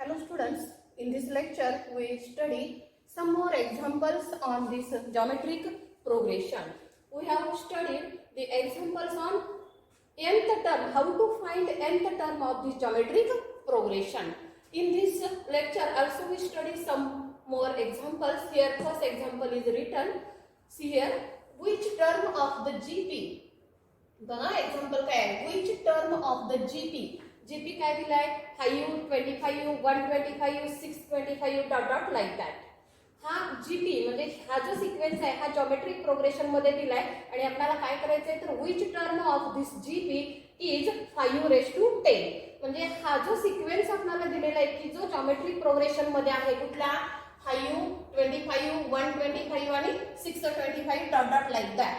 Hello students, in this lecture we study some more examples on this geometric progression. We have studied the examples on nth term, how to find nth term of this geometric progression. In this lecture also we study some more examples. Here first example is written. See here, which term of the GP, बघा example काय आहे, which term of the GP काय दिलाय 5 25 125 625 dot dot like that. हा GP म्हणजे हा जो sequence आहे हा जॉमेट्रिक प्रोग्रेशन मध्ये दिलाय आणि आपल्याला काय करायचंय तर which term of this GP is 5⁻10. म्हणजे हा जो सिक्वेन्स आपल्याला दिलेला आहे की जो जॉमेट्रिक प्रोग्रेशन मध्ये आहे कुठला 5 25 125 आणि 625 डॉट डॉट लाईक दॅट.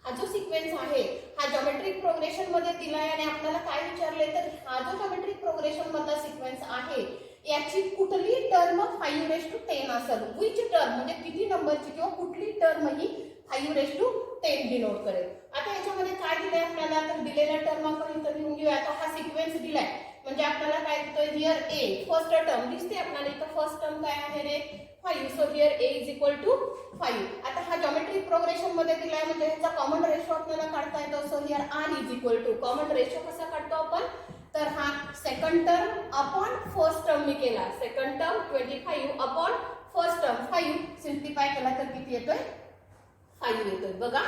हा जो सिक्वेन्स आहे हा जॉमेट्रिक प्रोग्रेशन मध्ये दिलाय आणि आपल्याला काय विचारले तर हा जो जॉमेट्रिक प्रोग्रेशन मधला सिक्वेन्स आहे याची कुठली टर्म 5⁻10 असेल. विच टर्म म्हणजे किती नंबरची किंवा कुठली टर्म ही 5⁻10 डिनोट करेल. आता याच्यामध्ये काय दिलंय आपल्याला तर दिलेल्या टर्म आपण इथं लिहून घेऊया. आता हा सिक्वेन्स दिलाय म्हणजे आपल्याला काय देतोय हियर ए फर्स्ट टर्म दिसते आपल्याला इथं फर्स्ट टर्म काय आहे रे 5. So here a is equal to 5. आता हा जॉमेट्रिक प्रोग्रेशन मध्ये दिलाय म्हणजे ह्याचा कॉमन रेशो आपल्याला काढता येतो. So here r is equal to common ratio कसा काढतो आपण तर हा second term upon first term मी केला. Second term 25 upon first term 5 simplify केला तर किती येतोय 5 येतोय बघा.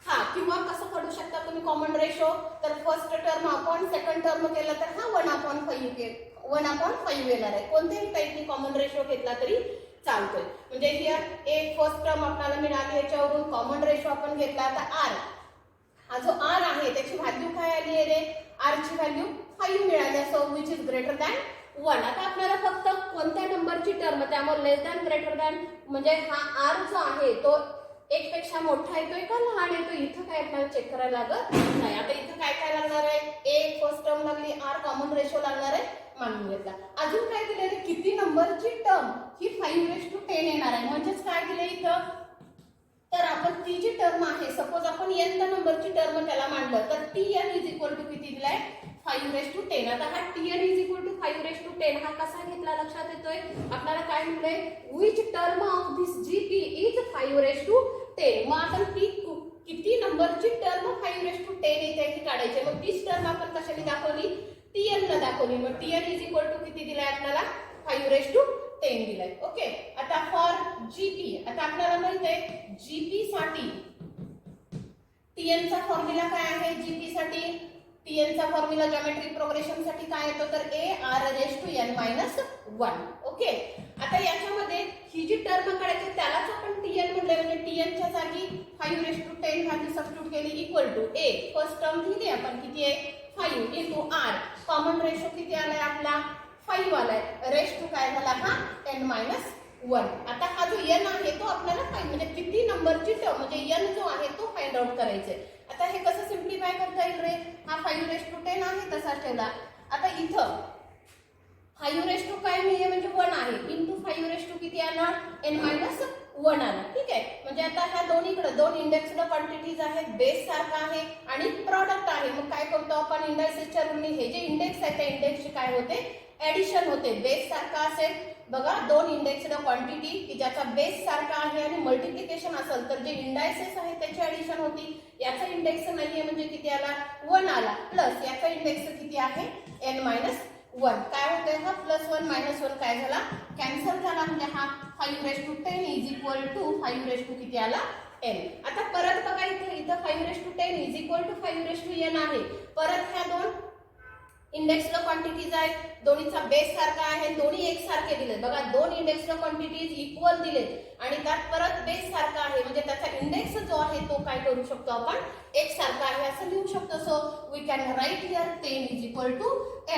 हा किंवा कसं काढू शकता तुम्ही कॉमन रेशो तर first term upon second term केला तर हा 1/5 येणार आहे. कोणत्याही टाईपनी कॉमन रेशो घेतला तरी चालतोय. म्हणजे हियर ए फर्स्ट टर्म आपल्याला मिळाली याच्यावरून कॉमन रेशो आपण घेतला. आता r हा जो r आहे त्याची व्हॅल्यू काय आली आहे रे r ची व्हॅल्यू 5 मिळाली. So which is greater than 1. आता आपल्याला फक्त कोणत्या नंबरची टर्म त्यामुळे लेस दॅन ग्रेटर दॅन म्हणजे हा r जो आहे तो 1 पेक्षा मोठा येतोय का लहान येतोय इथं काय आपल्याला चेक करायला लागत नाही. आता इथं काय काय लागणार आहे a फर्स्ट टर्म लागली r कॉमन रेशो लागणार आहे मानून घेतला. अजून काय दिले किती नंबरची टर्म ही 5⁻10 येणार आहे. म्हणजेच काय दिले इथं तर आपण ती जी टर्म आहे सपोज आपण nth नंबरची टर्म त्याला मांडलं तर tn इज इक्वल टू किती दिलाय 5⁻10. आता हा tn इज इक्वल टू 5⁻10 हा कसा घेतला लक्षात येतोय आपल्याला काय मिळेल which term of this GP is 5⁻10. मग आपण ती किती नंबरची टर्म 5⁻10 येते ही काढायची. मग तीच टर्म आपण कशाने दाखवली tn ला दाखवली. मग tn इज इक्वल टू किती दिलाय आपल्याला 5⁻10 दिलाय. ओके. आता फॉर GP आता आपल्याला माहित आहे GP साठी tn चा फॉर्म्युला काय आहे. GP साठी tn चा फॉर्म्युला जॉमेट्रिक प्रोग्रेशन साठी काय येतो तर a(r⁻n−1). ओके. आता याच्यामध्ये ही जी टर्म काढायची त्यालाच आपण tn म्हणले म्हणजे tn च्या जागी 5⁻10 व्हॅल्यू सबस्टिट्यूट केली equal to a first term लिहिली आपण किती आहे 5 into r कॉमन रेशो किती आलाय आपला 5 आलाय. रेश टू काय झाला हा n-1. आता हा जो n आहे तो आपल्याला म्हणजे किती नंबरची टर्म म्हणजे n जो आहे तो फाइंड आउट करायचा आहे. आता हे कसं सिम्प्लिफाय करता येईल रे हा 5⁻10 आहे तसाच ठेवला. आता इथं 5⁻2 काय नाहीये म्हणजे 1 आहे इंटू 5⁻2 किती आला n-1 आला. ठीक आहे. म्हणजे आता ह्या दोन्हीकडे दोन इंडेक्सड क्वांटिटीज आहेत बेस सारखा आहे आणि प्रॉडक्ट आहे. मग काय करतो आपण इंडायसेसच्या रूलनी हे जे इंडेक्स आहे त्या इंडेक्सचे काय होते ऍडिशन होते. बेस सारखा असेल बघा दोन इंडेक्सड क्वांटिटी की ज्याचा बेस सारखा आहे आणि मल्टिप्लिकेशन असेल तर जे इंडायसेस आहे त्याची ऍडिशन होती. याचा इंडेक्स नाहीये म्हणजे किती आला 1 आला प्लस याचा इंडेक्स किती आहे n-1. काय होतंय हा +1 -1 काय झाला कॅन्सल झाला म्हणजे हा 5⁻10 इज इक्वल टू 5⁻2 किती आला n. आता परत बघा इथं 5⁻10 इज इक्वल टू 5⁻n आहे. परत ह्या दोन इंडेक्सड क्वांटिटीज आहेत दोन्हीचा बेस सारखा आहे दोन्ही एक सारखे दिले बघा दोन इंडेक्सड क्वांटिटीज इक्वल दिले आणि त्यात परत बेस सारखा आहे म्हणजे त्याचा इंडेक्स जो आहे तो काय करू शकतो आपण एक सारखा आहे असं लिहू शकतो. So we can write here 10 is equal to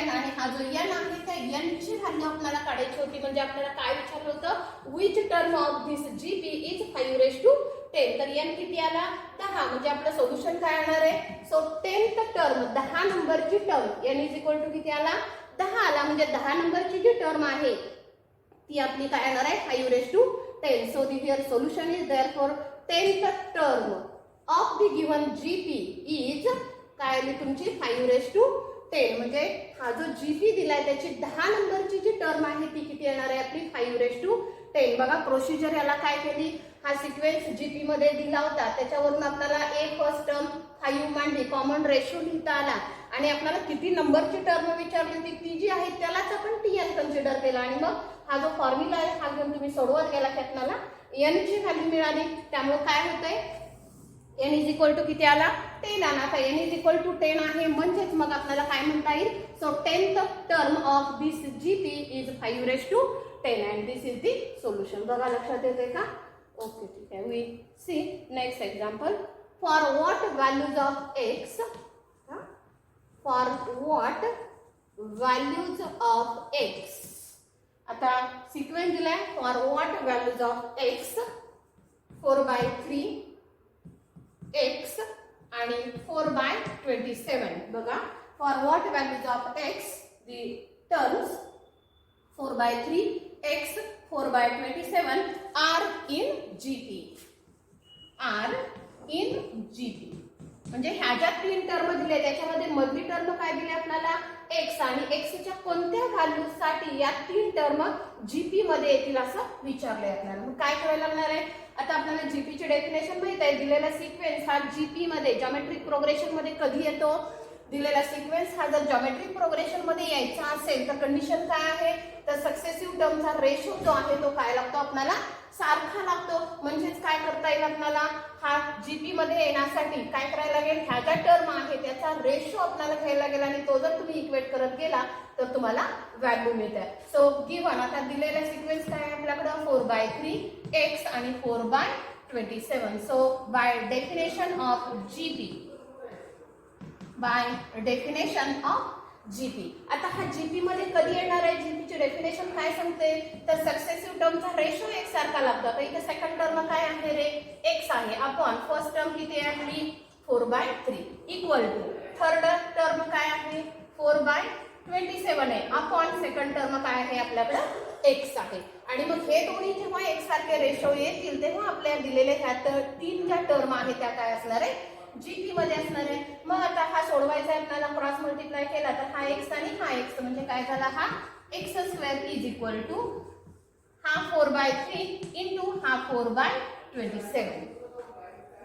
n आणि हा जो n आहे त्या n ची व्हॅल्यू आपल्याला काढायची होती. म्हणजे आपल्याला काय विचारलं होतं which term of this GP is 5⁻10. तर n किती आला 10 म्हणजे आपलं सोल्युशन काय येणार आहे. सो 10th टर्म 10 नंबरची term n is equal to किती आला 10 आला म्हणजे 10 नंबरची जी टर्म आहे ती आपली काय येणार आहे 5⁻10. So here solution is therefore 10th term of the given GP is काय आली तुमची 5⁻10. 10 म्हणजे हा जो जीपी दिलाय त्याची 10 नंबरची जी टर्म आहे ती किती येणार आहे आपली 5 बघा प्रोसिजर याला काय केली, हा सिक्वेन्स जीपी मध्ये दिला होता त्याच्यावरून आपल्याला ए फर्स्ट टर्म 5 मांडली, कॉमन रेशो लिहिता आला आणि आपल्याला किती नंबरची टर्म विचारली होती ती जी आहे त्यालाच आपण टीएन कन्सिडर केला आणि मग हा जो फॉर्म्युला आहे हा घेऊन तुम्ही सोडवत गेला की आपल्याला एन ची व्हॅल्यू मिळाली. त्यामुळे काय होतंय n इज इक्वल टू किती आला 10 आला. आता n इज इक्वल टू 10 आहे म्हणजेच मग आपल्याला काय म्हणता येईल, so 10th term of this GP is 5 and this is the solution. बघा लक्षात येते का? ओके ठीक आहे. We see next example. For what values of x, for what values of x. आता सिक्वेन्स दिलाय for what values of x 4/3 x आणि 4/27. बघा for what values of x the terms 4/3 x 4/27 are in GP. Are in GP म्हणजे ह्या ज्या 3 term दिले त्याच्यामध्ये मधली टर्म काय दिली आपल्याला x आणि x च्या कोणत्या व्हॅल्यू साठी या 3 टर्म जीपी मध्ये येतील असं विचारलंय आपल्याला. मग काय करायला लागणार आहे, आता आपल्याला जीपी ची डेफिनेशन माहित आहे. दिलेला सिक्वेन्स हा जीपी मध्ये जॉमेट्रिक प्रोग्रेशन मध्ये कधी येतो, दिलेला सिक्वेन्स हा जर जॉमेट्रिक प्रोग्रेशन मध्ये यायचा असेल तर कंडिशन काय आहे, तर सक्सेसिव्ह टर्मचा रेशो जो आहे तो काय लागतो आपल्याला सारखा लागतो. म्हणजेच काय करता येईल आपल्याला, हा जीपी मध्ये येण्यासाठी काय करायला लागेल, ह्या ज्या टर्म आहे त्याचा रेशो आपल्याला घ्यायला लागेल आणि तो जर तुम्ही इक्वेट करत गेला तर तुम्हाला व्हॅल्यू मिळते. सो गिव्हन आता दिलेला सिक्वेन्स काय आहे आपल्याकडे 4/3 x आणि 4/27. So by definition of GP, by definition of GP. आता हा जीपी मध्ये कधी येणार आहे, जीपी ची डेफिनेशन काय सांगते, तर सक्सेसिव्ह टर्मचा रेशो एक सारखा लागतो. आता इथे सेकंड टर्म काय आहे रे, x आहे अपॉन फर्स्ट टर्म किती आहे आपली 4/3 इक्वल टू थर्ड टर्म काय आहे 4/27 आहे अपॉन सेकंड टर्म काय आहे आपल्याकडे x आहे. आणि मग हे दोन्ही जेव्हा एक सारखे रेशो येतील तेव्हा आपल्या दिलेल्या ह्या 3 ज्या टर्म आहेत त्या काय असणार आहे जीपी मध्ये असणार आहे. मग आता हा सोडवायचा आहे आपल्याला, क्रॉस मल्टिप्लाय केला तर हा x आणि हा x म्हणजे काय झाला, हा x² इज इक्वल टू हा 4/3 इंटू हा 4/27.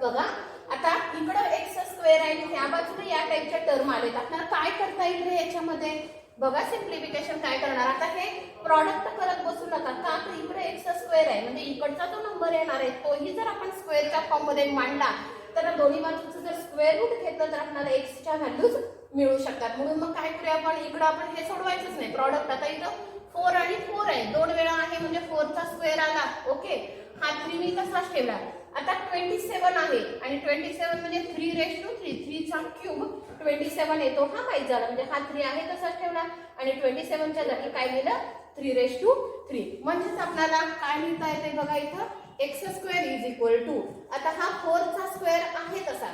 बघा आता इकडं x² आहे ह्या बाजूला या टाइपच्या टर्म आलेत. आपल्याला काय करता येईल रे याच्यामध्ये, बघा सिम्प्लिफिकेशन काय करणार, आता हे प्रॉडक्ट करत बसू नका का, तर इकडे x² आहे म्हणजे इकडचा जो नंबर येणार आहे तोही जर आपण स्क्वेअरच्या फॉर्म मध्ये मांडला तर दोन्ही बाजूचं जर स्क्वेअर रूट घेतलं तर आपल्याला x च्या व्हॅल्यूज मिळू शकतात. म्हणून मग काय करूया आपण, इकडं आपण हे सोडवायचंच नाही प्रॉडक्ट. आता इथं 4 आणि 4 आहे, 2 वेळा आहे म्हणजे 4 चा स्क्वेअर आला. ओके, हा 3 मी तसाच ठेवला. आता 27 आहे आणि 27 म्हणजे 3/3 3 चा क्यूब 27 येतो, हा माहित झाला म्हणजे हा 3 आहे तसाच ठेवला आणि 27 च्या जागी काय लिहिलं 3/3. म्हणजेच आपल्याला काय लिहिता येते बघा इथं x² इज इक्वल टू, आता हा 4 चा स्क्वेअर आहे तसा,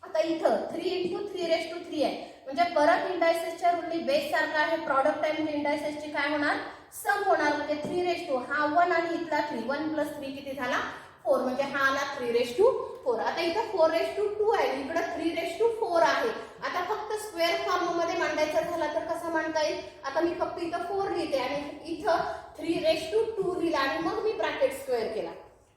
आता इथं 3 × 3/3 आहे म्हणजे परत इंडायसेसच्या रूलनी बेस सारखा आहे, प्रॉडक्ट आहे म्हणजे इंडायसेसची काय होणार सम होणार म्हणजे 3 हा 1 आणि इथला 3 1 + 3 किती झाला 4 म्हणजे हा आला 3/4. आता इथं 4/2 आहे, इकडे 3/4 आहे. आता फक्त स्क्वेअर फॉर्म मध्ये मांडायचं झाला तर कसं मांडता येईल, आता मी फक्त इथं 4 लिहिते आणि इथं 3/2 लिहिला आणि मग मी ब्रॅकेट स्क्वेअर केला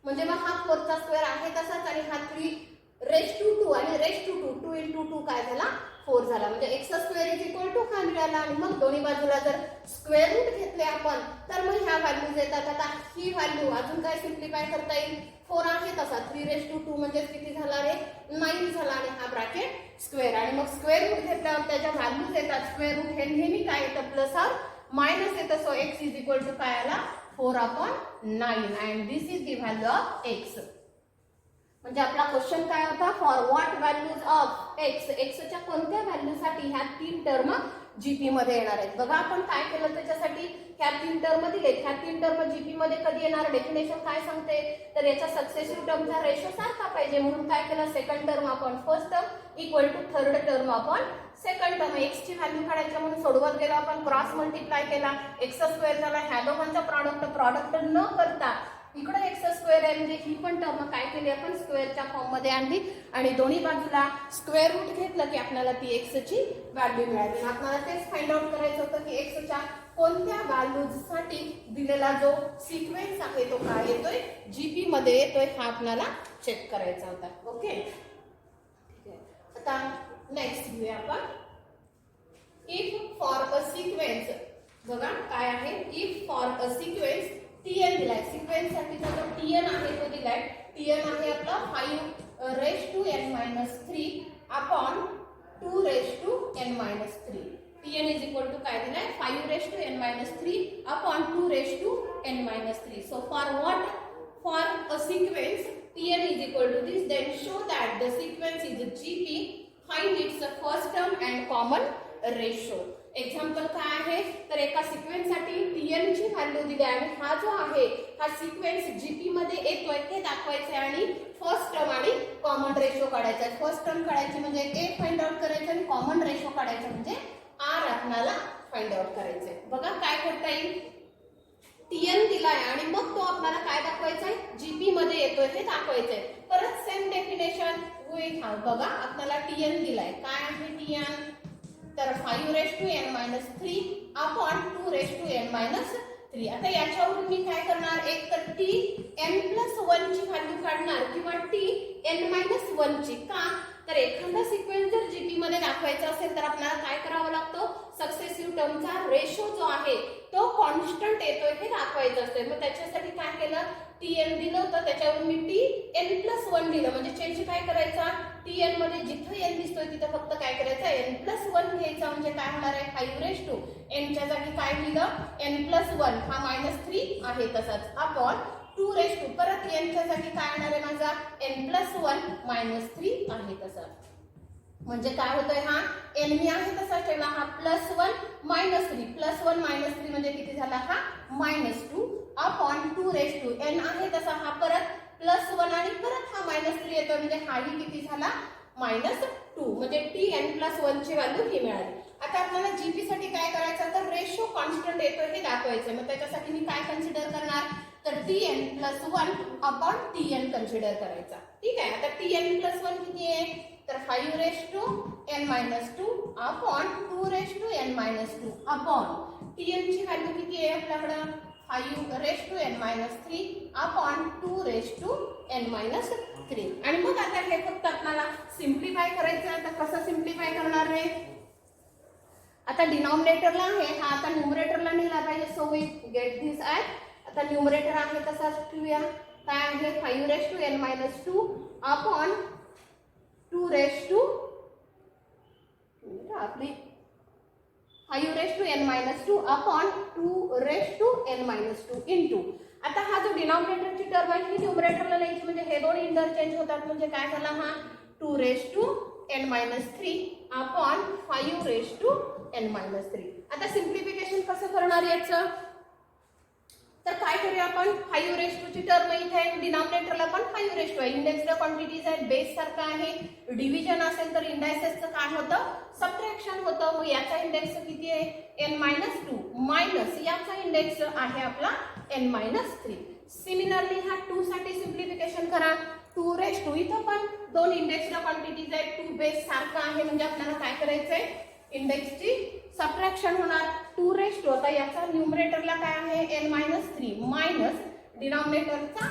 म्हणजे मग हा 4 चा स्क्वेअर आहे तसाच आणि हा 3/2 आणि 2 × 2 काय झाला 4 झाला म्हणजे x² इज इक्वल टू हा मिळाला. आणि मग दोन्ही बाजूला जर स्क्वेअर रूट घेतले आपण तर मग ह्या व्हॅल्यूज येतात. आता ही व्हॅल्यू अजून काय सिम्प्लिफाय करता येईल, 4 आहे तसा 3/2 म्हणजे किती झाला रे 9 झाला आणि हा ब्रॅकेट स्क्वेअर आणि मग स्क्वेअर रूट घेतल्यावर त्याच्या व्हॅल्यूज येतात. स्क्वेअर रूट हे नेहमी काय येतं प्लस ऑर मायनस येतं. So x is equal to काय आला 4/9 and this is the value of x. म्हणजे आपला क्वेश्चन काय होता, for what values of x च्या कोणत्या व्हॅल्यू साठी ह्या 3 टर्म जीपी मध्ये येणार आहेत. बघा आपण काय केलं त्याच्यासाठी, ह्या 3 टर्म दिलेत, ह्या 3 टर्म जीपी मध्ये कधी येणार, डेफिनेशन काय सांगते तर याचा सक्सेसिव्ह टर्मचा रेशो सारखा पाहिजे म्हणून काय केलं second term upon first term equal to third term upon second term. x ची व्हॅल्यू काढायची म्हणून सोडवत गेलो आपण, क्रॉस मल्टिप्लाय केला x² झाला. ह्या दोघांचा प्रॉडक्ट न करता इकडे एक्स स्क्वेअर आहे म्हणजे ही पण टर्म काय केली आपण स्क्वेअरच्या फॉर्म मध्ये आणली आणि दोन्ही बाजूला स्क्वेअर रूट घेतलं की आपल्याला ती एक्सची व्हॅल्यू मिळाली. आपल्याला तेच फाइंड आउट करायचं होतं की एक्सच्या कोणत्या व्हॅल्यूजसाठी दिलेला जो सिक्वेन्स आहे तो काय येतोय जीपी मध्ये येतोय हा आपल्याला चेक करायचा होता. ओके ठीक आहे. आता नेक्स्ट घेऊया आपण इफ फॉर अ सिक्वेन्स. बघा काय आहे if for a sequence TN दिलाय. सिक्वेन्स साठीचा जो टीएन आहे तो दिलाय. टीएन आहे आपला 5 upon 2 Tn is equal to काय दिलाय 5 upon 2 So for what? For a sequence Tn is equal to this, then show that the sequence is GP. Find its first term and common ratio. Example काय आहे तर एका sequence साठी Tn ची value दिली आहे आणि हा जो आहे हा सिक्वेन्स जीपी मध्ये येतोय ते दाखवायचे आणि फर्स्ट टर्म आणि कॉमन रेशो काढायचा आहे. फर्स्ट टर्म काढायची म्हणजे ए फाइंड आउट करायचं आणि कॉमन रेशो काढायचं म्हणजे आर आपल्याला फाइंड आउट करायचंय. बघा काय करता येईल टीएन दिलाय आणि मग तो आपल्याला काय दाखवायचा आहे जीपी मध्ये येतोय हे दाखवायचंय. परत सेम डेफिनेशन विथ हा बघा आपल्याला टीएन दिलाय. काय आहे टीएन तर 5 अपॉन 2 आता याच्यावरून मी काय करणार एक तर टी एन प्लस 1 ची व्हॅल्यू काढणार किंवा टी एन मायनस 1 ची. का तर एखादा सिक्वेन्स जर जीपी मध्ये दाखवायचा असेल तर आपल्याला काय करावं लागतं सक्सेसिव्ह टर्मचा रेशो जो आहे तो कॉन्स्टंट येतोय हे दाखवायचं असते. मग त्याच्यासाठी काय केलं टीएन दिलं होतं त्याच्यावरून मी टी एन प्लस 1 दिलं म्हणजे चेंज काय करायचा टीएन मध्ये जिथं एन दिसतोय तिथं फक्त काय करायचं एन प्लस 1 घ्यायचा म्हणजे काय होणार आहे 5 एन च्या जागी काय लिहिलं एन प्लस 1 हा -3 आहे तसाच अपॉन 2 परत एन च्या जागी काय येणार आहे माझा एन प्लस 1 -3 आहे तसाच. म्हणजे काय होतंय हा एन मी आहे तसा ठेवला हा +1 -3 +1 -3 म्हणजे किती झाला हा -2 अपॉन 2 एन आहे तसा हा परत +1 आणि परत हा -3 येतो म्हणजे हाही किती झाला -2 म्हणजे टी एन प्लस 1 ची व्हॅल्यू ही मिळाली. आता आपल्याला जीपी साठी काय करायचं तर रेशो कॉन्स्टंट येतो हे दाखवायचं. मग त्याच्यासाठी मी काय कन्सिडर करणार तर TN plus 1 upon TN consider करायचा. ठीक आहे. आता टीएन प्लस 1 किती आहे तर 5 अपॉन 2 अपॉन टीएन ची व्हॅल्यू किती आहे आपल्याकडं 5 अपॉन 2 आणि मग आता हे फक्त आपल्याला सिम्प्लिफाय करायचं. आता कसं सिम्प्लिफाय करणार रे आता डिनॉमिनेटरला आहे हा आता न्यूमरेटरला नेला पाहिजे. So we get this at आता न्यूमरेटर आहे तसाच ठेवूया. काय आहे 5 अपॉन 2 आपली 5 अपॉन 2 इंटू आता हा जो डिनॉमिनेटरची टर्म आहे ही न्यूमरेटरला लिहायची म्हणजे हे दोन इंटरचेंज होतात म्हणजे काय झाला हा 2 अपॉन 5 आता सिम्प्लिफिकेशन कसं करणार याचं तर काय करूया आपण 5 ची टर्म इथे आहे डिनॉमिनेटरला पण 5 आहे. इंडेक्सला क्वांटिटीज आहेत बेस सारखा आहे. डिव्हिजन असेल तर इंडायसेसचं काय होतं सबट्रॅक्शन होतं. मग याचा इंडेक्स किती आहे n-2 मायनस याचा इंडेक्स आहे आपला n-3. सिमिलरली हा 2 साठी सिम्प्लिफिकेशन करा 2 इथं पण दोन इंडेक्सला क्वांटिटीज आहेत 2 बेस सारखा आहे म्हणजे आपल्याला काय करायचंय इंडेक्सची सबट्रॅक्शन होणार 2 आता याचा न्यूमरेटरला काय आहे n-3 मायनस डिनॉमिनेटरचा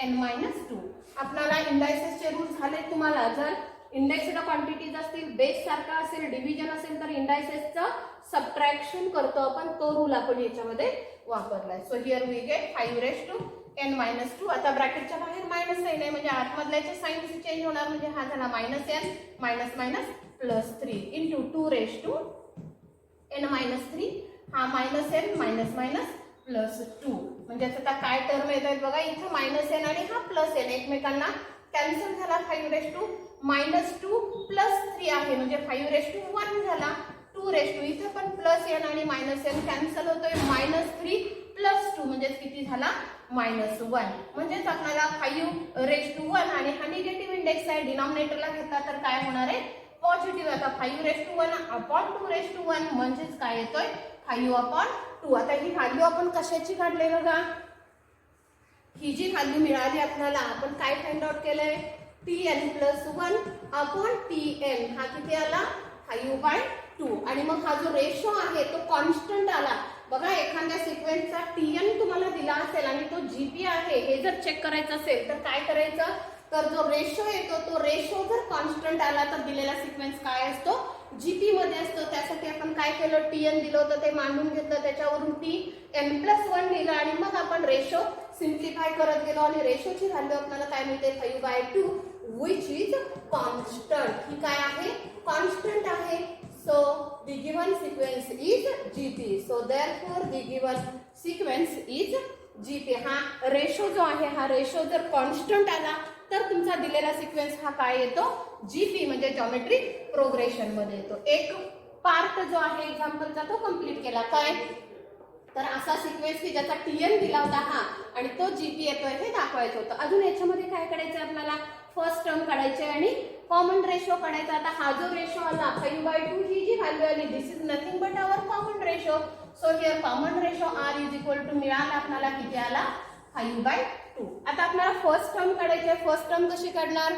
n-2. आपल्याला इंडायसेसचे रूल झाले तुम्हाला जर इंडेक्सला क्वांटिटीज असतील बेस सारखा असेल डिव्हिजन असेल तर इंडायसेसचं सबट्रॅक्शन करतो आपण तो रूल आपण याच्यामध्ये वापरलाय. सो हिअर वी गेट 5 आता ब्रॅकेटच्या बाहेर मायनस साइन आहे म्हणजे आतमधल्याचे साइन चेंज होणार म्हणजे हा झाला -n -+3 इंटू 2 n-3 हा -n म्हणजे आता काय टर्म येत आहेत बघा इथं -n आणि हा +n एकमेकांना कॅन्सल झाला 5 -2 आहे म्हणजे 5 झाला 2 इथं पण +n आणि -n कॅन्सल होतोय -3 2 म्हणजे किती झाला -1 म्हणजेच आपल्याला 5 आणि हा निगेटिव्ह इंडेक्स आहे डिनॉमिनेटरला घेतला तर काय होणार आहे पॉझिटिव्ह. आता 5 अपॉन 2 म्हणजेच काय येतोय 5/2. आता ही व्हॅल्यू आपण कशाची काढले बघा ही जी व्हॅल्यू मिळाली आपल्याला, आपण काय फाइंड आउट केलंय, Tn+1 अपॉन Tn हा किती आला 5/2 आणि मग हा जो रेशो आहे तो कॉन्स्टंट आला. बघा एखाद्या सिक्वेन्सचा Tn तुम्हाला दिला असेल आणि तो जीपी आहे हे जर चेक करायचं असेल तर काय करायचं, तर जो रेशो येतो तो रेशो जर कॉन्स्टंट आला तर दिलेला सिक्वेन्स काय असतो, जीपी मध्ये असतो. त्यासाठी आपण काय केलं, Tn दिलं होतं ते मांडून घेतलं, त्याच्यावरून Tn+1 लिहिलं आणि मग आपण रेशो सिम्प्लिफाय करत गेलो आणि रेशोची व्हॅल्यू आपल्याला काय मिळते 5/2 which is constant. ही काय आहे, कॉन्स्टंट आहे. So the given sequence is GP. So therefore the given sequence is GP. हा रेशो जो आहे हा रेशो जर कॉन्स्टंट आला तर तुमचा दिलेला सिक्वेन्स हा काय येतो, जीपी म्हणजे जॉमेट्रिक प्रोग्रेशन मध्ये येतो. एक पार्ट जो आहे एक्झाम्पलचा तो कंप्लीट केला. काय तर असा सिक्वेन्स की ज्याचा Tn दिला होता हा आणि तो जीपी येतोय हे दाखवायचं होतं. अजून याच्यामध्ये काय करायचं आपल्याला, फर्स्ट टर्म काढायचे आणि कॉमन रेशो काढायचा. आता हा जो रेशो आला 5/2 ही जी व्हॅल्यू आली, this is nothing but our common ratio. So here common ratio R is equal to मिळाला आपल्याला किती आला 5/2. आता आपल्याला फर्स्ट टर्म काढायचे. फर्स्ट टर्म कशी काढणार,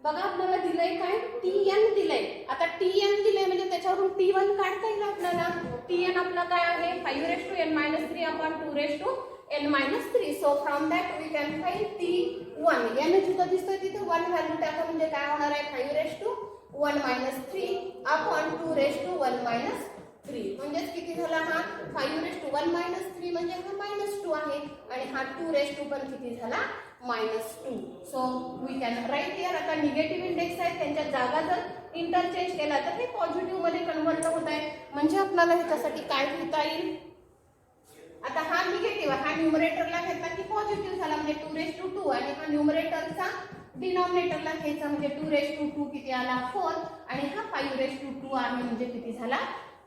बघा आपल्याला दिलंय काय, Tn दिलंय. आता Tn दिलंय म्हणजे त्याच्यावरून T1 काढता येईल आपल्याला. Tn आपला काय आहे 5n-3 upon 2n-3. So from that we can find T1. n जिथं दिसतोय तिथे 1 व्हॅल्यू टाका म्हणजे काय होणार आहे 5n-3 अपॉन 2n-3. म्हणजेच किती झाला हा 5n-3 म्हणजे हा -2 आहे आणि हा 2 पण किती झाला -2. So we can write here. आता निगेटिव्ह इंडेक्स आहे त्यांच्या जागा जर इंटरचेंज केला तर हे पॉझिटिव्ह मध्ये कन्वर्ट होत आहे. म्हणजे आपल्याला ह्याच्यासाठी काय घेता येईल, आता हा निगेटिव्ह हा न्यूमरेटरला घेतला की पॉझिटिव्ह झाला म्हणजे 2 आणि हा न्यूमरेटरचा डिनॉमिनेटरला घ्यायचा म्हणजे 2 किती आला 4 आणि हा 5 आहे म्हणजे किती झाला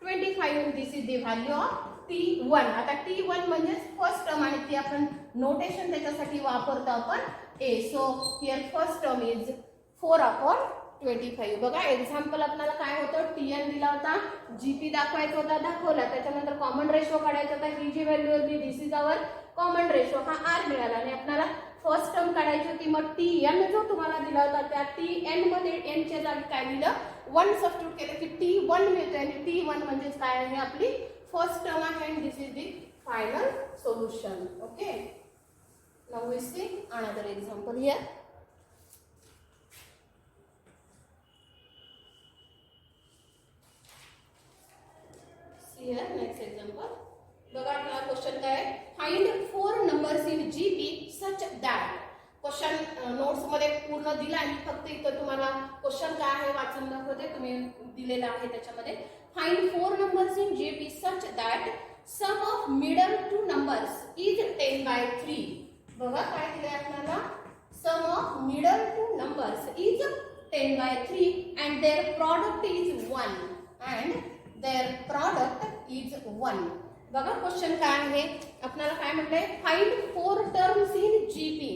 25. This is the value of T1. आता T1 म्हणजे फर्स्ट टर्म आणि ती आपण नोटेशन त्याच्यासाठी वापरतो आपण A. So here first term is 4/25. बघा एक्झाम्पल आपल्याला काय होतं, Tn दिला होता, जीपी दाखवायचा होता, दाखवला. त्याच्यानंतर कॉमन रेशो काढायचा होता, ही जी व्हॅल्यू होती दिस इज आवर कॉमन रेशो, हा आर मिळाला आणि आपल्याला फर्स्ट टर्म काढायची होती. मग Tn जो तुम्हाला दिला होता त्या Tn मध्ये n च्या जागी काय दिलं 1 सबस्टिट्यूट केलं की T1 मिळते आणि T1 म्हणजेच काय आहे आपली फर्स्ट टर्म आहे and this is the final solution. Okay, now we see another example here. See here next example. बघा आपला क्वेश्चन काय आहे, find 4 numbers in GP such that. Question notes मध्ये पूर्ण दिला आणि फक्त इथं तुम्हाला क्वेश्चन काय आहे वाचून दाखवते, तुम्ही दिलेला आहे त्याच्यामध्ये. Find 4 numbers in GP such that sum of middle two numbers is 10/3. बघा काय दिलंय आपल्याला, sum of middle two numbers is 10/3 and their product is 1 and their product is 1. बघा क्वेश्चन काय आहे आपल्याला, काय म्हटलंय find 4 terms in GP.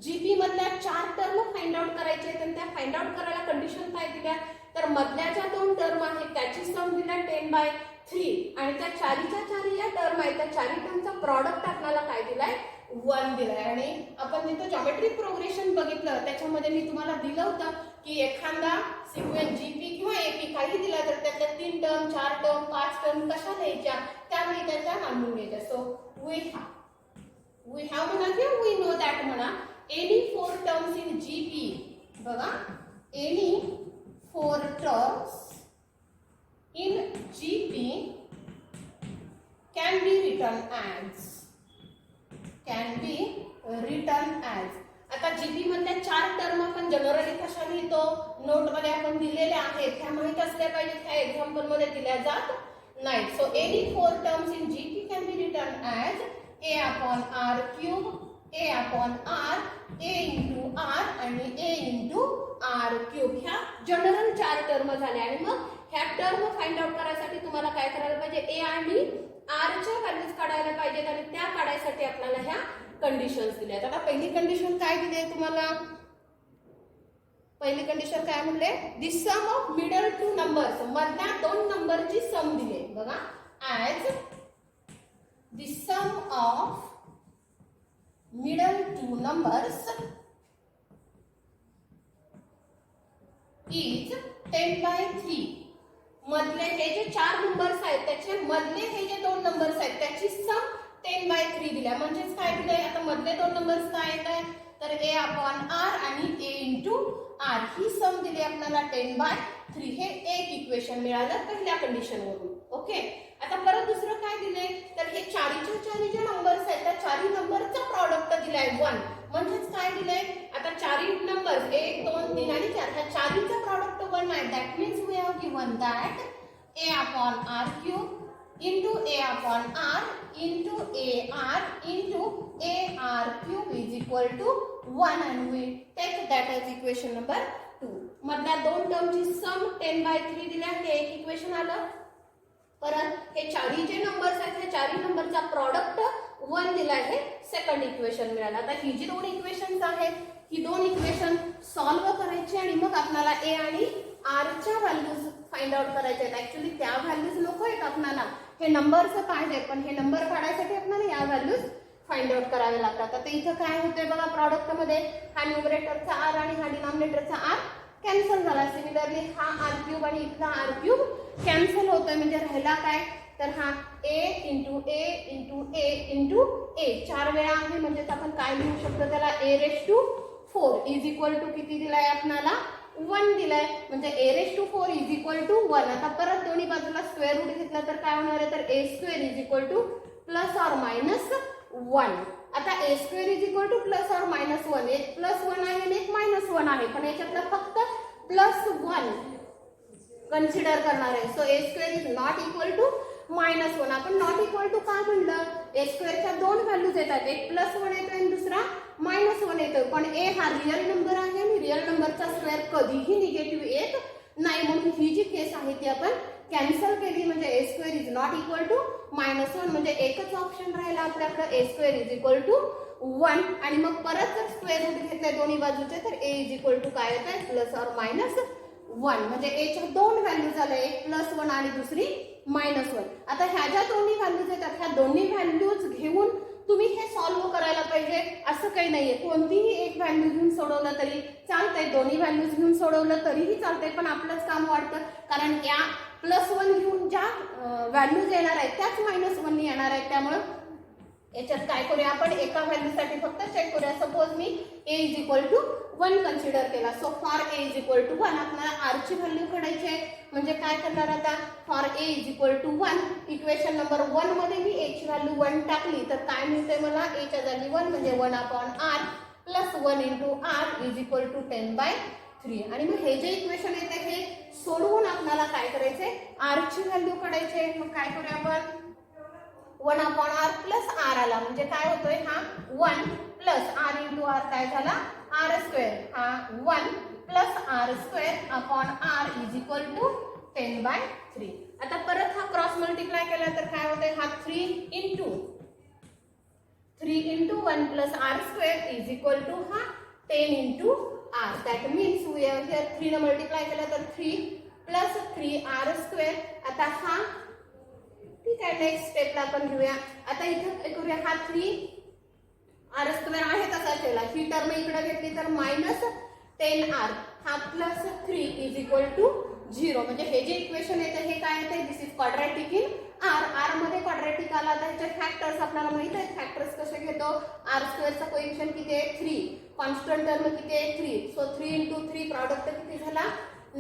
GP मधल्या 4 टर्म फाइंड आउट करायचे आहेत आणि त्या फाइंड आउट करायला कंडिशन काय दिल्या, तर मधल्या ज्या 2 टर्म आहेत त्याची सम दिला 10/3 आणि त्या चारीच्या चारी या टर्म आहेत त्या चारी टर्मचा प्रॉडक्ट आपल्याला काय दिलाय 1 दिलाय. आणि आपण जिथं जॉमेट्रिक प्रोग्रेशन बघितलं त्याच्यामध्ये मी तुम्हाला दिलं होतं की एखादा सिक्वेन्स जीपी किंवा एपी काही दिला तर त्यातल्या 3 टर्म 4 टर्म 5 टर्म कशा द्यायच्या त्यामुळे त्याच्या मांडून घ्यायच्या. सो वी हॅव म्हणा किंवा वी नो दॅट म्हणा any 4 terms in GP. बघा any 4 terms in GP can be written as. आता जीपी मधल्या 4 टर्म आपण जनरली कशा लिहितो, नोट मध्ये आपण दिलेले आहेत त्या माहित असल्या पाहिजे, त्या एक्झाम्पल मध्ये दिल्या जात नाही. So any 4 terms in GP can be written as a/r³, a/r, a into r आणि a into r³. ह्या जनरल 4 टर्म झाल्या आणि मग ह्या टर्म फाइंड आउट करायसाठी तुम्हाला काय करायला पाहिजे, a आणि r च्या व्हॅल्यूज काढायला पाहिजेत आणि त्या काढायसाठी आपल्याला ह्या कंडिशन्स दिल्या. आता पहिली कंडिशन काय दिली आहे तुम्हाला, पहिली कंडिशन काय म्हणले, the sum of middle two numbers, मधल्या 2 नंबरची सम दिली. बघा as the sum of middle two numbers is 10/3. मधले हे जे 4 नंबर्स आहेत त्याचे मधले हे जे 2 नंबर्स आहेत त्याची सम 10/3 दिल्या. म्हणजेच काय दिले, आता मधले 2 नंबर्स काय आहेत तर a/r आणि a/r ही सम दिली आपल्याला 10/3. हे एक इक्वेशन मिळालं पहिल्या कंडिशन वरून. ओके, आता परत दुसरं काय दिले तर हे चारी जे नंबर्स आहेत त्या चारी नंबरचा प्रॉडक्ट दिलाय 1. म्हणजेच काय दिलंय, आता चारी नंबर्स 1 2 3 आणि 4 ह्या चारीचा प्रॉडक्ट 1 आहे. That means we have given that a/r³ into a/r into ar into ar³ is equal to 1 and we take that as equation number 2. मधल्या दोन टर्मची सम 10/3 दिल्या, हे एक इक्वेशन आलं. परत हे चारी जे नंबर्स आहेत हे चारी नंबरचा प्रॉडक्ट 1 दिलाय, हे सेकंड इक्वेशन मिळालं. आता ही जी दोन इक्वेशन्स आहेत ही दोन इक्वेशन सॉल्व्ह करायची आणि मग आपल्याला a आणि r च्या व्हॅल्यूज फाइंड आउट करायचे आहेत. ऍक्च्युअली त्या व्हॅल्यूज नको आहेत आपल्याला, हे नंबर्स पाहिजे, पण हे नंबर काढायसाठी आपल्याला या व्हॅल्यूज फाइंड आउट करावे लागतात. आता इथं काय होतंय बघा, प्रॉडक्ट मध्ये हा न्यूमरेटरचा r आणि हा डिनॉमिनेटरचा r कॅन्सल झाला. सिमिलरली हा r³ आणि इथला r³ कॅन्सल होतोय. म्हणजे राहिला काय तर हा a into a into a into a 4 वेळा आहे. म्हणजे आपण काय लिहू शकतो त्याला a⁴ इज इक्वल टू किती दिलाय आपल्याला 1 दिलाय. म्हणजे a⁴ इज इक्वल टू 1. आता परत दोन्ही बाजूला स्क्वेअर रूट घेतला तर काय होणार आहे तर a² is equal two plus or minus 1. आता a² is equal two plus or minus 1. एक +1 आहे आणि एक -1 आहे, पण याच्यातला फक्त +1 कन्सिडर करणार आहे. So a² is not equal to -1. आपण नॉट इक्वल टू का म्हणलं, a² च्या दोन व्हॅल्यूज येतात, एक +1 येतो आणि दुसरा -1 येतो. पण a हा रिअल नंबर आहे आणि रिअल नंबरचा स्क्वेअर कधीही निगेटिव्ह येत नाही. म्हणून ही जी केस आहे ती आपण कॅन्सल केली. म्हणजे a² is not equal to -1. म्हणजे एकच ऑप्शन राहिला आपल्याकडे a² इज इक्वल टू 1. आणि मग परत जर स्क्वेअर रूट घेतले दोन्ही बाजूचे तर a इज इक्वल टू काय येत आहे प्लस ऑर मायनस 1. म्हणजे a च्या दोन व्हॅल्यूज झाल्या, एक +1 आणि दुसरी -1. आता ह्या ज्या दोन्ही व्हॅल्यूज येतात ह्या दोन्ही व्हॅल्यूज घेऊन तुम्ही हे सॉल्व्ह करायला पाहिजे असं काही नाहीये. कोणतीही एक व्हॅल्यू घेऊन सोडवलं तरी चालतंय, दोन्ही व्हॅल्यूज घेऊन सोडवलं तरीही चालतंय, पण आपलंच काम वाढतं. कारण या +1 घेऊन ज्या व्हॅल्यूज येणार आहेत त्याच -1 येणार आहेत. त्यामुळे याच्यात काय करूया आपण, एका व्हॅल्यूसाठी फक्त चेक करूया. सपोज मी a is equal to 1 consider केला. So for a is equal to 1 आपल्याला r ची व्हॅल्यू काढायची आहे. म्हणजे काय करणार आता, for a is equal to 1 equation number 1 मध्ये मी a ची व्हॅल्यू 1 टाकली तर काय मिळते मला, a च्या जागी 1 म्हणजे 1/r plus 1 into r is equal to 10/3. आणि मग हे जे इक्वेशन येते हे सोडवून आपल्याला काय करायचंय, r ची व्हॅल्यू काढायची आहे. मग काय करूया आपण, 1/r प्लस r आला म्हणजे काय होतोय, हा 1 प्लस r इंटू r काय झाला r². हा 1 plus r² is equal to 10/3. आता परत हा क्रॉस मल्टिप्लाय केला तर काय होतंय, हा 3 into 1 plus r² is equal to हा 10 into r. That means we have here 3 ने मल्टिप्लाय केला तर 3 प्लस 3r². आता हा ठीक आहे, नेक्स्ट स्टेपला आपण घेऊया. आता इथे करूया, हा 3r² आहे तसा ठेवला, ही टर्म इकडे घेतली तर -10r. हा प्लस 3 इज इक्वल टू 0. म्हणजे हे जे इक्वेशन येते हे काय येते, दिस इज क्वाड्रॅटिक इन r मध्ये क्वाड्रॅटिक आला. तर ह्याचे फॅक्टर्स आपल्याला माहित आहेत. फॅक्टर्स कसे घेतो, r² चा कोएफिशिएंट किती आहे 3, कॉन्स्टंट टर्म किती आहे 3. सो 3 इंटू 3 प्रॉडक्ट किती झाला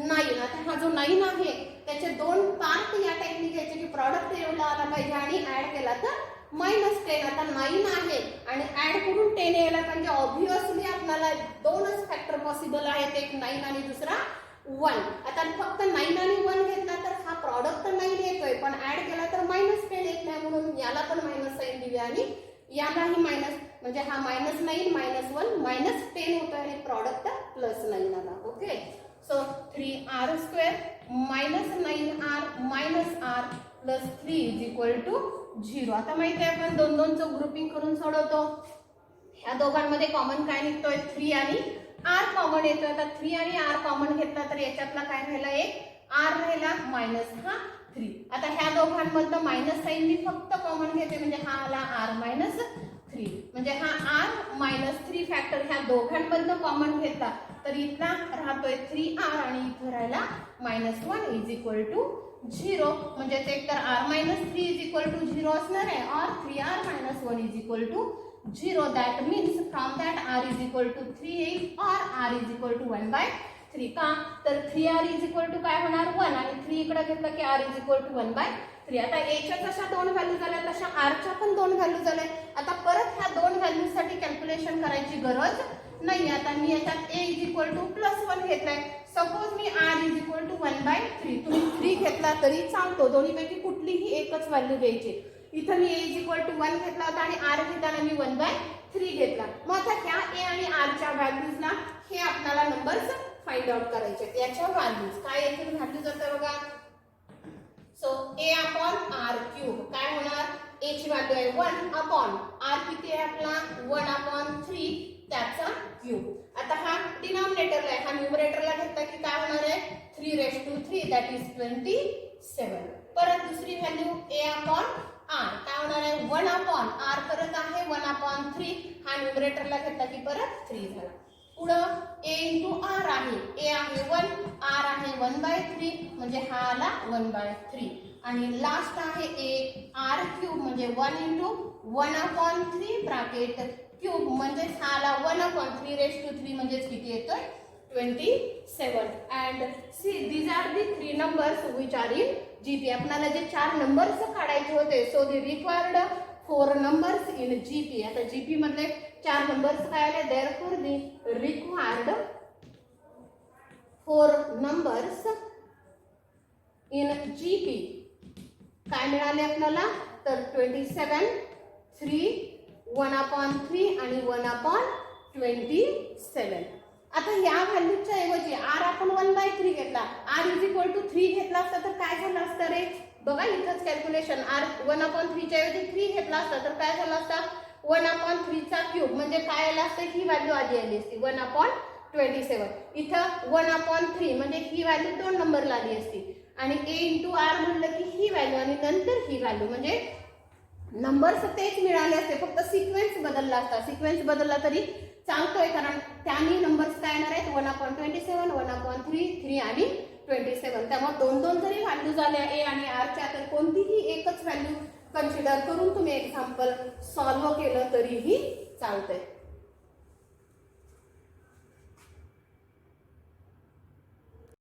9. आता हा जो 9 आहे त्याचे दोन पार्ट या टाइपने घ्यायचे की प्रॉडक्ट एवढा आला पाहिजे आणि ऍड केला तर -10. आता 9 आहे आणि ऍड करून 10 यायला पाहिजे. ऑब्व्हियसली आपल्याला दोनच फॅक्टर पॉसिबल आहेत, एक 9 आणि दुसरा 1. आता फक्त 9 आणि 1 घेतला तर हा प्रॉडक्ट 9 येतोय, पण ऍड केला तर -10 येत नाही. म्हणून याला पण मायनस साइन दिले आणि यालाही मायनस, म्हणजे हा -9 -1 -10 होतोय आणि प्रॉडक्ट +9 आला. Okay, so 3r² -9r -r plus 3 is equal to 0. आता माहिती आहे आपण दोन दोनचं ग्रुपिंग करून सोडवतो. ह्या दोघांमध्ये कॉमन काय निघतोय, 3 आणि r कॉमन येतोय. आता 3 आणि r कॉमन घेतला तर याच्यातला काय राहिला, एक r राहिला मायनस हा 3. आता ह्या दोघांमधलं मायनस साइन मी फक्त कॉमन घेते म्हणजे हा आला r 3 म्हणजे हा r मायनस 3 फॅक्टर ह्या दोघांमधनं कॉमन घेतला तर इथला राहतोय 3r आणि इथं राहिला -1 इज इक्वल टू 0 म्हणजे एकतर r minus 3 is equal to 0 असणार आहे और 3r minus 1 is equal to 0 that means from that r is equal to 3 येईल और r इज इक्वल टू 1/3 का तर 3r इज इक्वल टू काय होणार 1 आणि 3 इकडे घेतलं की r इज इक्वल टू 1/3 आता a च्या जशा दोन व्हॅल्यू झाल्या तशा r च्या पण दोन व्हॅल्यू झाल्या आता परत ह्या दोन व्हॅल्यूज साठी कॅल्क्युलेशन करायची गरज नाही आता मी याच्यात a इज इक्वल टू +1 घेतलाय सपोज मी r इज इक्वल टू 1/3 तुम्ही 3 घेतला तरी चालतो दोन्हीपैकी कुठलीही एकच व्हॅल्यू घ्यायची इथं मी a इज इक्वल टू 1 घेतला होता आणि r घेताना मी 1/3 घेतला मग आता ह्या a आणि r च्या व्हॅल्यूजला हे आपल्याला नंबर्स फाइंड आउट करायचे याच्या व्हॅल्यूज काय येतील व्हॅल्यूज आता बघा so a upon r cube काय होणार a ची व्हॅल्यू आहे 1 अपॉन r किती आहे आपला 1 अपॉन 3 त्याचा क्यूब आता हा डिनॉमिनेटरला आहे हा न्यूमरेटरला घेतला की काय होणार आहे 3 दॅट इज 27 परत दुसरी व्हॅल्यू a अपॉन r काय होणार आहे 1 अपॉन r परत आहे 1 अपॉन 3 हा न्यूमरेटरला घेतला की परत 3 झाला पुढं a इंटू r आहे a आहे 1 r आहे 1/3 म्हणजे हा आला 1/3 आणि लास्ट आहे a r क्यूब म्हणजे 1 इंटू 1 अपॉन 3 ब्रॅकेट क्यूब म्हणजे हा आला 1 अपॉन 3 म्हणजे किती येतोय 27 and see these are the 3 numbers which are in GP आपल्याला जे 4 नंबर्स काढायचे होते so the required 4 numbers in GP आता जीपी मधले 4 नंबर्स काय आले therefore the required 4 numbers in GP काय मिळाले आपल्याला तर 27 3 1 अपॉन 3 आणि 1 अपॉन 27 आता या व्हॅल्यूच्या ऐवजी r आपण 1/3 घेतला r इज इक्वल टू 3 घेतला असता तर काय झालं असतं रे बघा इथंच कॅल्क्युलेशन r 1 अपॉन 3 च्या ऐवजी 3 घेतला असता तर काय झालं असतं 1 अपॉन 3 चा क्यूब म्हणजे काय आलं असतं ही व्हॅल्यू आधी आली असती 1 अपॉन 27 इथं 1 अपॉन 3 म्हणजे ही व्हॅल्यू 2 नंबरला आली असती आणि a इंटू r म्हणलं की ही व्हॅल्यू आणि नंतर ही व्हॅल्यू म्हणजे नंबर्स तेच मिळाले असते फक्त सिक्वेन्स बदलला असता सिक्वेन्स बदलला तरी चालतोय कारण त्यांनी नंबर्स काय येणार आहेत 1 अपॉन 27 1 अपॉन 3 आणि 27 त्यामुळे दोन दोन जरी व्हॅल्यू झाल्या a आणि r च्या तर कोणतीही एकच व्हॅल्यू कन्सिडर करून तुम्ही एक्झाम्पल सॉल्व्ह केलं तरीही चालतंय